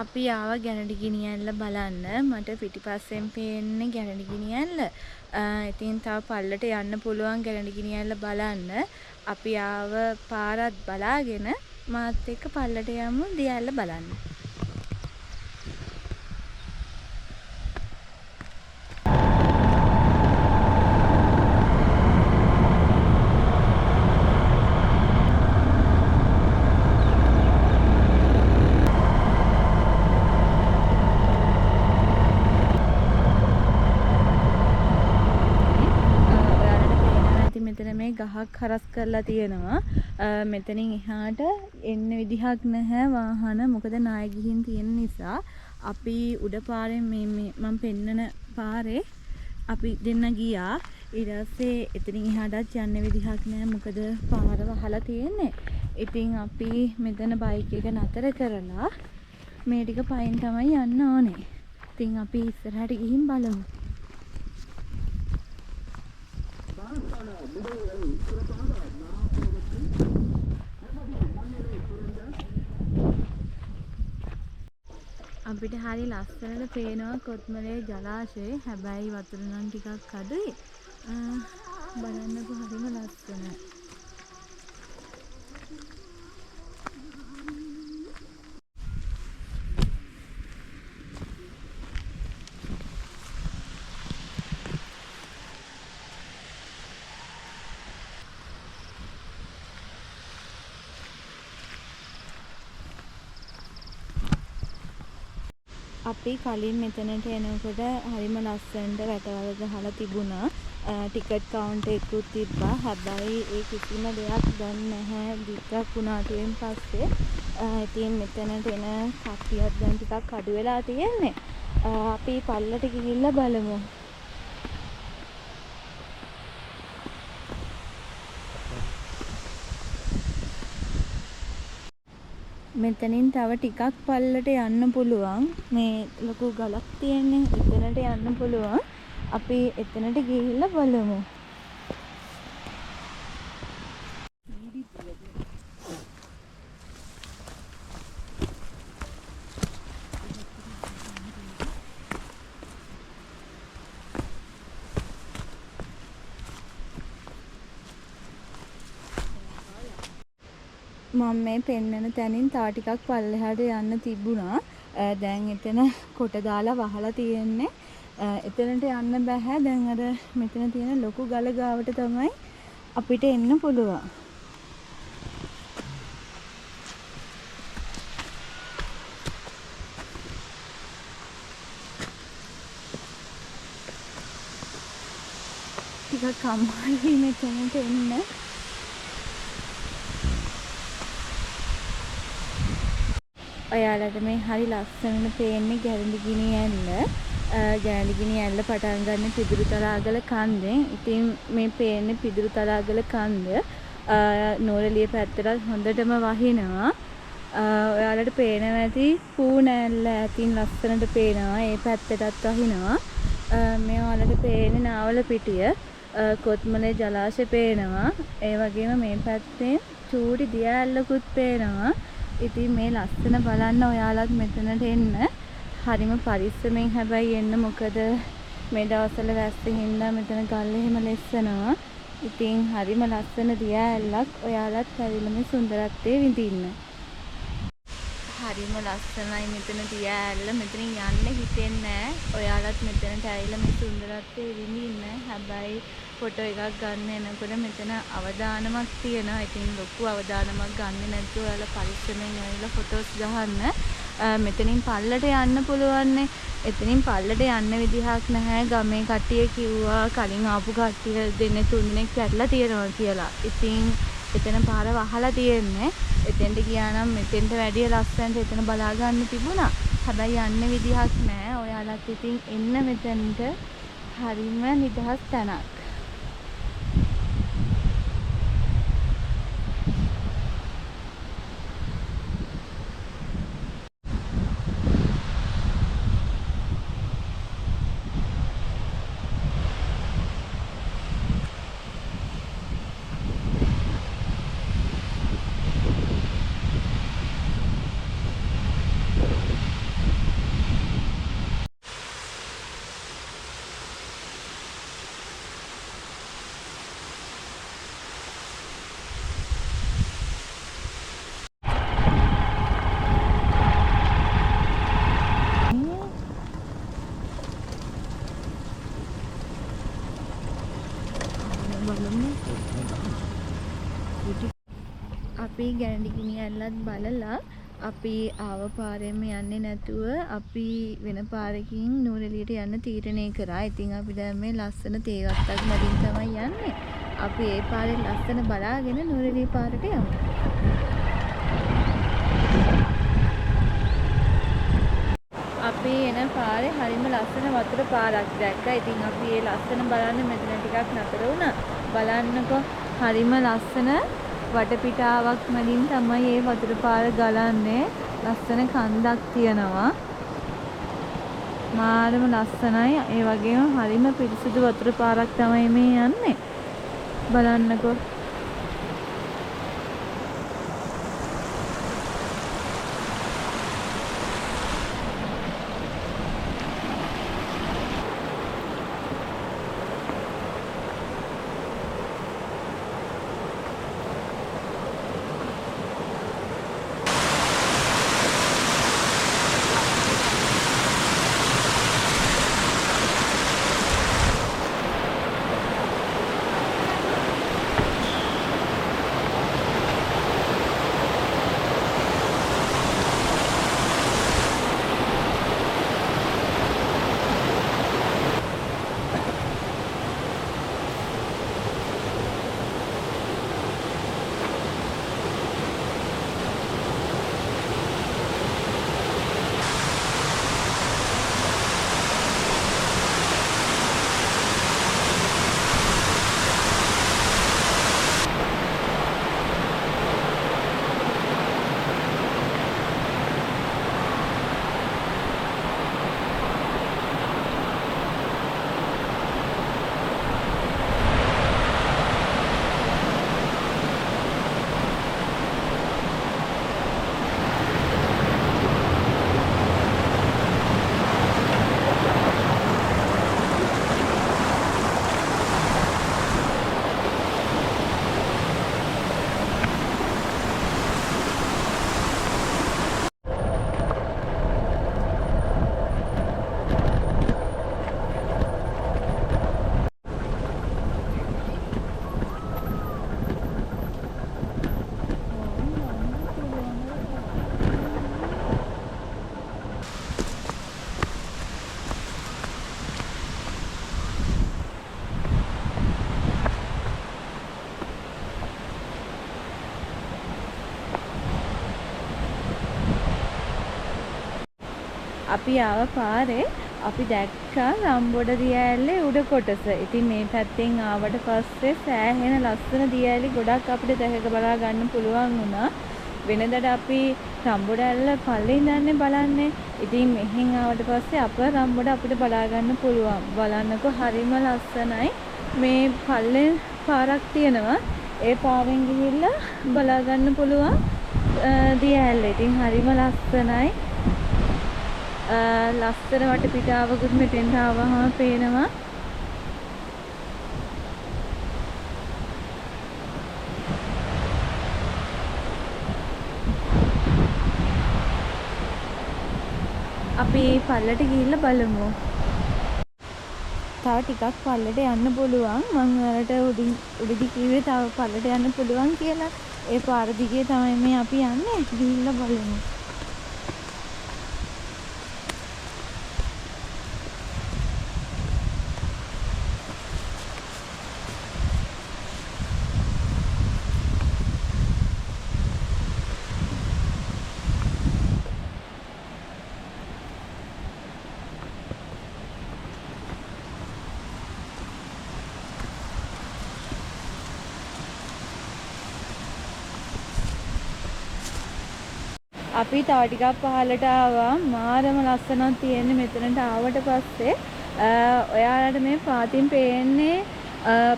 අපි ආවා ගැනඩි ගිනිඇල්ල බලන්න. මට පිටිපස්සෙන් පේන්නේ ගැනඩි ගිනිඇල්ල. ඉතින් තව පල්ලට යන්න පුළුවන් ගැනඩි ගිනිඇල්ල බලන්න. අපි ආව පාරත් බලාගෙන මාත් එක්ක පල්ලට යමු දිය ඇල්ල බලන්න. මෙතන මේ ගහක් හරස් කරලා තියෙනවා. මෙතනින් එහාට එන්න විදිහක් නැහැ වාහන. මොකද ණය ගිහින් තියෙන නිසා අපි උඩ පාරෙන් මේ මම පෙන්නන පාරේ අපි දෙන්න ගියා. ඊට පස්සේ එතනින් එහාටත් යන්න විදිහක් නැහැ. මොකද පාර වහලා තියෙන්නේ. ඉතින් අපි මෙතන බයික් එක නතර කරලා මේ ටික පයින් තමයි යන්න ඕනේ. ඉතින් අපි ඉස්සරහට ගිහින් බලමු. අපිට හරි ලස්සනට පේනවා කොත්මලේ ජලාශය. හැබැයි වතුර නම් ටිකක් අඩුයි. බලන්නකෝ හරිම ලස්සනයි. අපි කලින් මෙතනට එනකොට හරිම ලස්සනට වැටවල ගහලා තිබුණා. ටිකට් කවුන්ටර් එකකුත් තිබ්බා. හැබැයි ඒ කිසිම දෙයක් දැන් නැහැ. දිග්ගක් වුණාටෙන් පස්සේ ඉතින් මෙතනට එන කට්ටියක් දැන් ටිකක් අඩු වෙලා තියෙන්නේ. අපි පල්ලට ගිහිල්ලා බලමු. මෙතනින් තව ටිකක් පල්ලට යන්න පුළුවන්. මේ ලොකු ගලක් තියෙන්නේ. එතනට යන්න පුළුවන්. අපි එතනට ගිහිල්ලා බලමු. මම මේ පෙන්නන තැනින් තව ටිකක් පල්ලෙහාට යන්න තිබුණා. දැන් එතන කොට දාලා වහලා තියෙන්නේ. එතනට යන්න බෑ. දැන් අර මෙතන තියෙන ලොකු ගල ගාවට තමයි අපිට එන්න පුළුවන්. ටිකක් අමාරුයි මෙතනට එන්න. ඔයාලට මේ හරි ලස්සනට පේන්නේ ගැරඬි ගිනිඇල්ල. ගැරඬි ගිනිඇල්ල පටන් ගන්න පිදුරු තලාගල කන්දෙන්. ඉතින් මේ පේන්නේ පිදුරු තලාගල කන්ද. නෝරලිය පැත්තට හොඳටම වහිනවා. ඔයාලට පේනවා ඇති පූනැල්ල ඇතින් ලස්සනට පේනවා. ඒ පැත්තටත් වහිනවා. මේ ඔයාලට පේන්නේ නාවල පිටිය. කොත්මලේ ජලාශය පේනවා. ඒ වගේම මේ පැත්තේ චූටි දිය ඇල්ලකුත් පේනවා. ඉතින් මේ ලස්සන බලන්න ඔයාලත් මෙතනට එන්න. හරිම පරිස්සමෙන් හැබැයි එන්න. මොකද මේ දවස්වල වැස්ස හින්දා මෙතන ගල් එහෙම ලෙස්සනවා. ඉතින් හරිම ලස්සන දිය ඇල්ලක්. ඔයාලත් ඇවිල්ලා මේ සුන්දරත්වය විඳින්න. හරිම ලස්සනයි මෙතන දිය ඇල්ල. මෙතනින් යන්න හිතෙන්නේ නැහැ. ඔයාලත් මෙතනට ඇවිල්ලා මේ සුන්දරත්වය විඳින්න. හැබැයි ෆොටෝ එකක් ගන්න එනකොට මෙතන අවදානමක් තියෙනවා. ඉතින් ලොකු අවදානමක් ගන්න නැතුව ඔයාලා පරිස්සමෙන් ඇවිල්ලා ෆොටෝස් ගහන්න. මෙතනින් පල්ලට යන්න පුළුවන්. එතනින් පල්ලට යන්න විදිහක් නැහැ. ගමේ කට්ටිය කිව්වා කලින් ආපු කට්ටිය දෙන්නේ 3 දිනක් පැටලා තියෙනවා කියලා. ඉතින් එතන පාර වහලා තියෙන්නේ. එතෙන්ට ගියා නම් මෙතෙන්ට වැඩිය ලස්සනට එතන බලා ගන්න තිබුණා. හැබැයි යන්න විදිහක් නැහැ. ඔයාලත් ඉතින් එන්න මෙතෙන්ට. හරිම නිදහස් තැනක්. බලමු. අපි ගැණඩිගිනි ඇල්ලත් බලලා අපි ආව පාරෙම යන්නේ නැතුව අපි වෙන පාරකින් නූරෙලියට යන්න තීරණය කරා. ඉතින් අපි දැන් මේ ලස්සන තේවත්තක් මැදින් තමයි යන්නේ. අපි ඒ පාරේ ලස්සන බලාගෙන නූරෙලිය පාරට යමු. අපි එන පාරේ හරිම ලස්සන වතුර පාරක් දැක්කා. ඉතින් අපි ඒ ලස්සන බලන්න මෙතන ටිකක් නතර වුණා. බලන්නකො හරිම ලස්සන වටපිටාවක් මැදින් තමයි මේ වතුර පාර ගලන්නේ. ලස්සන කන්දක් තියෙනවා. මාරම ලස්සනයි. ඒ වගේම හරිම පිරිසිදු වතුර පාරක් තමයි මේ යන්නේ. බලන්නකො. අපි ආව පාරේ අපි දැක්කා රම්බොඩ දියඇල්ලේ උඩ කොටස. ඉතින් මේ පැත්තෙන් ආවට පස්සේ සෑහෙන ලස්සන දියඇලි ගොඩක් අපිට දැක බලා ගන්න පුළුවන් වුණා. වෙනදට අපි රම්බොඩ ඇල්ල පල්ලේ ඉඳන්නේ බලන්නේ. ඉතින් මෙහෙන් ආවට පස්සේ අප රම්බොඩ අපිට බලා ගන්න පුළුවන්. බලන්නකො හරිම ලස්සනයි. මේ පල්ලේ පාරක් තියෙනවා. ඒ පාරෙන් ගිහිල්ලා බලා ගන්න පුළුවන් දියඇල්ල. ඉතින් හරිම ලස්සනයි. ලස්සන වටපිටාවකුත් මෙතෙන්ට ආවහම පේනවා. අපි පල්ලට ගිහිල්ලා බලමු. තව ටිකක් පල්ලට යන්න පුළුවන්. මම ඔයාලට උඩදී කිව්වේ තව පල්ලට යන්න පුළුවන් කියලා. ඒ පාර දිගේ තමයි මේ අපි යන්නේ. ගිහිල්ලා බලමු. අපි තව ටිකක් පහළට ආවා. මාරම ලස්සනක් තියෙන්නේ මෙතනට ආවට පස්සේ. ඔයාලට මේ පාතින් පේන්නේ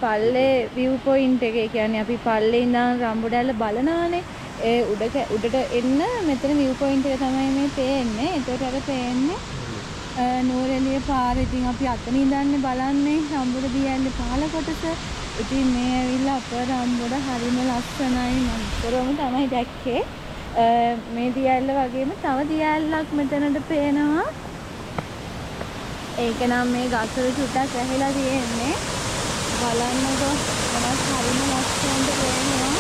පල්ලේ view point එක. ඒ කියන්නේ අපි පල්ලේ ඉඳන් රම්බුඩැල්ල බලනවානේ. ඒ උඩට එන්න මෙතන view point එක තමයි මේ පේන්නේ. ඒකට අර පේන්නේ නූරෙලිය පාර. ඉතින් අපි අතන ඉඳන්නේ බලන්නේ රම්බුඩ දියැලේ පහළ කොටස. ඉතින් මේ ඇවිල්ලා අප රම්බුඩ හරිම ලස්සනයි. මම ඉතරම තමයි දැක්කේ. මේ දියැල්ල වගේම තව දියැල්ලක් මෙතනට පේනවා. ඒක නම් මේ ගස්වල චුට්ටක් ඇහිලා තියෙන්නේ. බලන්නකො හරිම ලස්සනට පේනවා.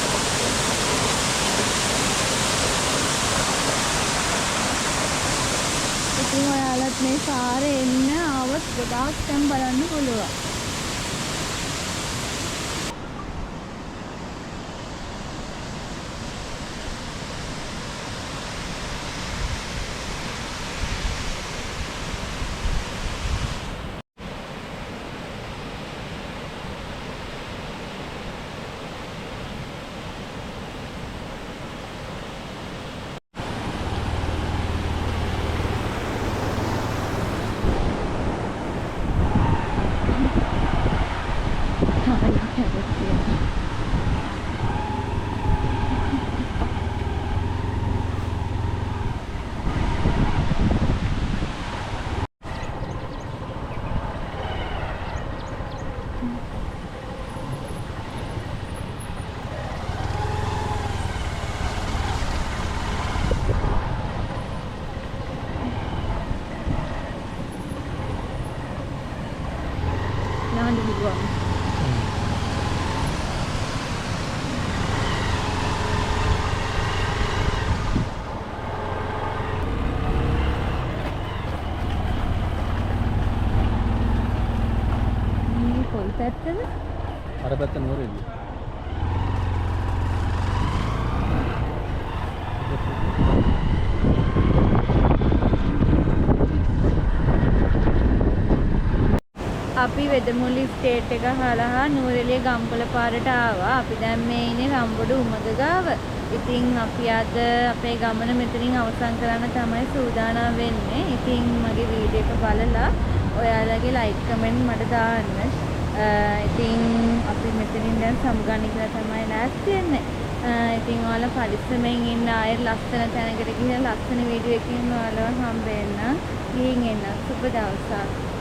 ඉතින් ඔයාලත් මේ පාරේ එන්න ආවොත් ගොඩාක් තැන් බලන්න පුළුවන්. යන්න පුළුවන්. මේ කොයි පැත්තද? අර පැත්ත නුවරඑළිය. අපි වෙදමුල්ලි ස්ටේට් එක හරහා නුවරඑළිය ගම්පොළ පාරට ආවා. අපි දැන් මේ ඉන්නේ රම්බොඩ උමග ගාව. ඉතින් අපි අද අපේ ගමන මෙතනින් අවසන් කරන්න තමයි සූදානම් වෙන්නේ. ඉතින් මගේ වීඩියෝ එක බලලා ඔයාලගේ ලයික් කමෙන්ට් මට දාන්න. ඉතින් අපි මෙතනින් දැන් සමුගන්න කියලා තමයි ලෑස්ති වෙන්නේ. ඉතින් ඔයාලා පරිස්සමෙන් ඉන්න ආයෙත් ලස්සන තැනකට ගිහින් ලස්සන වීඩියෝ එකකින් ඔයාලව හම්බ වෙන්න. ගිහින් එන්න. සුබ දවසක්.